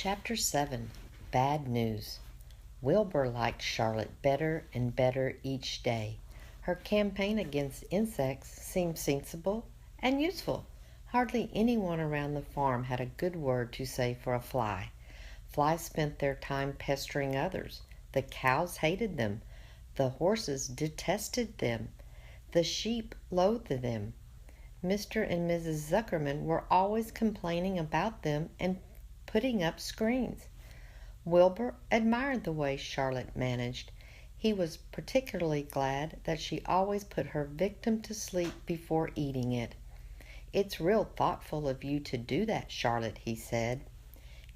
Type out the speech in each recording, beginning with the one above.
Chapter 7. Bad News. Wilbur liked Charlotte better and better each day. Her campaign against insects seemed sensible and useful. Hardly anyone around the farm had a good word to say for a fly. Flies spent their time pestering others. The cows hated them. The horses detested them. The sheep loathed them. Mr. and Mrs. Zuckerman were always complaining about them and putting up screens. Wilbur admired the way Charlotte managed. He was particularly glad that she always put her victim to sleep before eating it. "It's real thoughtful of you to do that, Charlotte," he said.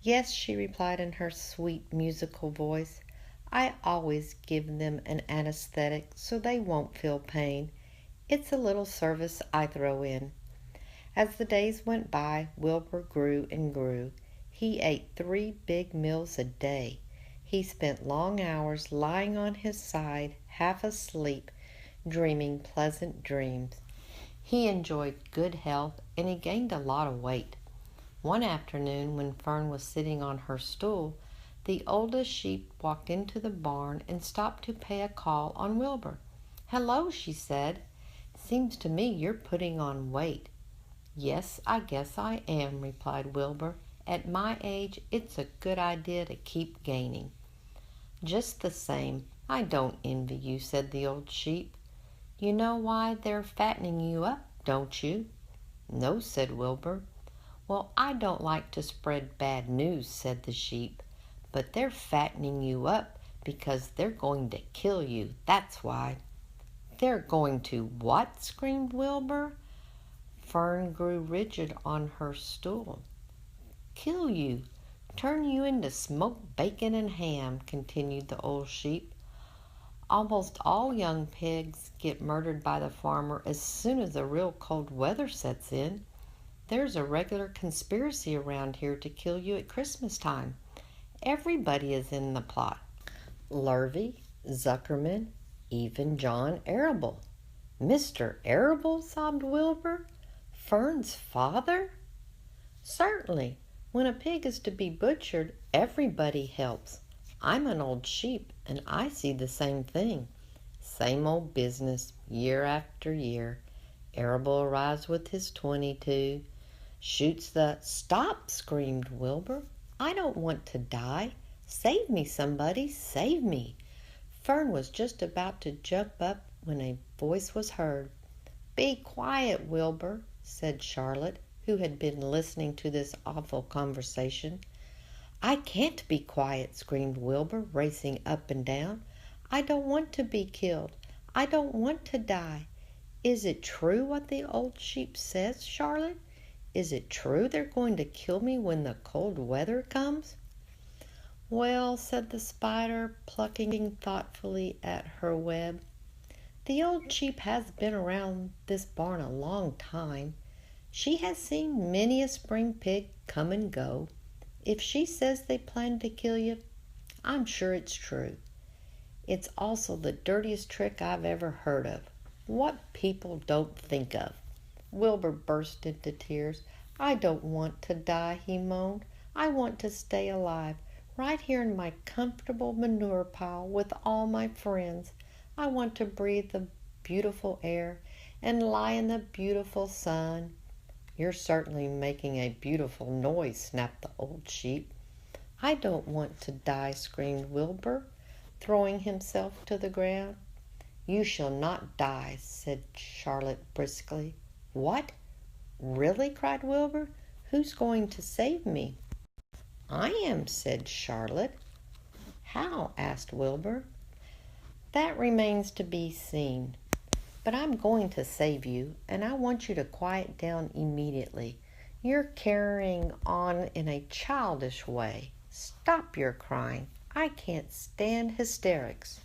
"Yes," she replied in her sweet, musical voice. "I always give them an anesthetic so they won't feel pain. It's a little service I throw in." As the days went by, Wilbur grew and grew. He ate 3 big meals a day. He spent long hours lying on his side, half asleep, dreaming pleasant dreams. He enjoyed good health, and he gained a lot of weight. One afternoon, when Fern was sitting on her stool, the oldest sheep walked into the barn and stopped to pay a call on Wilbur. "Hello," she said. "Seems to me you're putting on weight." "Yes, I guess I am," replied Wilbur. "At my age, it's a good idea to keep gaining." "Just the same, I don't envy you," said the old sheep. "You know why they're fattening you up, don't you?" "No," said Wilbur. "Well, I don't like to spread bad news," said the sheep, "but they're fattening you up because they're going to kill you, that's why." "They're going to what?" screamed Wilbur. Fern grew rigid on her stool. "Kill you, turn you into smoked bacon and ham," continued the old sheep. "Almost all young pigs get murdered by the farmer as soon as the real cold weather sets in. There's a regular conspiracy around here to kill you at Christmas time. Everybody is in the plot. Lurvy, Zuckerman, even John Arable." "Mr. Arable?" sobbed Wilbur. "Fern's father?" "Certainly. When a pig is to be butchered, everybody helps. I'm an old sheep, and I see the same thing. Same old business, year after year. Arable arrives with his 22, shoots the—" "Stop!" screamed Wilbur. "I don't want to die. Save me, somebody, save me." Fern was just about to jump up when a voice was heard. "Be quiet, Wilbur," said Charlotte, who had been listening to this awful conversation. "I can't be quiet," screamed Wilbur, racing up and down. "I don't want to be killed. I don't want to die. Is it true what the old sheep says, Charlotte? Is it true they're going to kill me when the cold weather comes?" "Well," said the spider, plucking thoughtfully at her web, "the old sheep has been around this barn a long time. She has seen many a spring pig come and go. If she says they plan to kill you, I'm sure it's true. It's also the dirtiest trick I've ever heard of. What people don't think of." Wilbur burst into tears. "I don't want to die," he moaned. "I want to stay alive, right here in my comfortable manure pile with all my friends. I want to breathe the beautiful air and lie in the beautiful sun." "You're certainly making a beautiful noise," snapped the old sheep. "I don't want to die," screamed Wilbur, throwing himself to the ground. "You shall not die," said Charlotte briskly. "What? Really?" cried Wilbur. "Who's going to save me?" "I am," said Charlotte. "How?" asked Wilbur. "That remains to be seen. But I'm going to save you, and I want you to quiet down immediately. You're carrying on in a childish way. Stop your crying. I can't stand hysterics."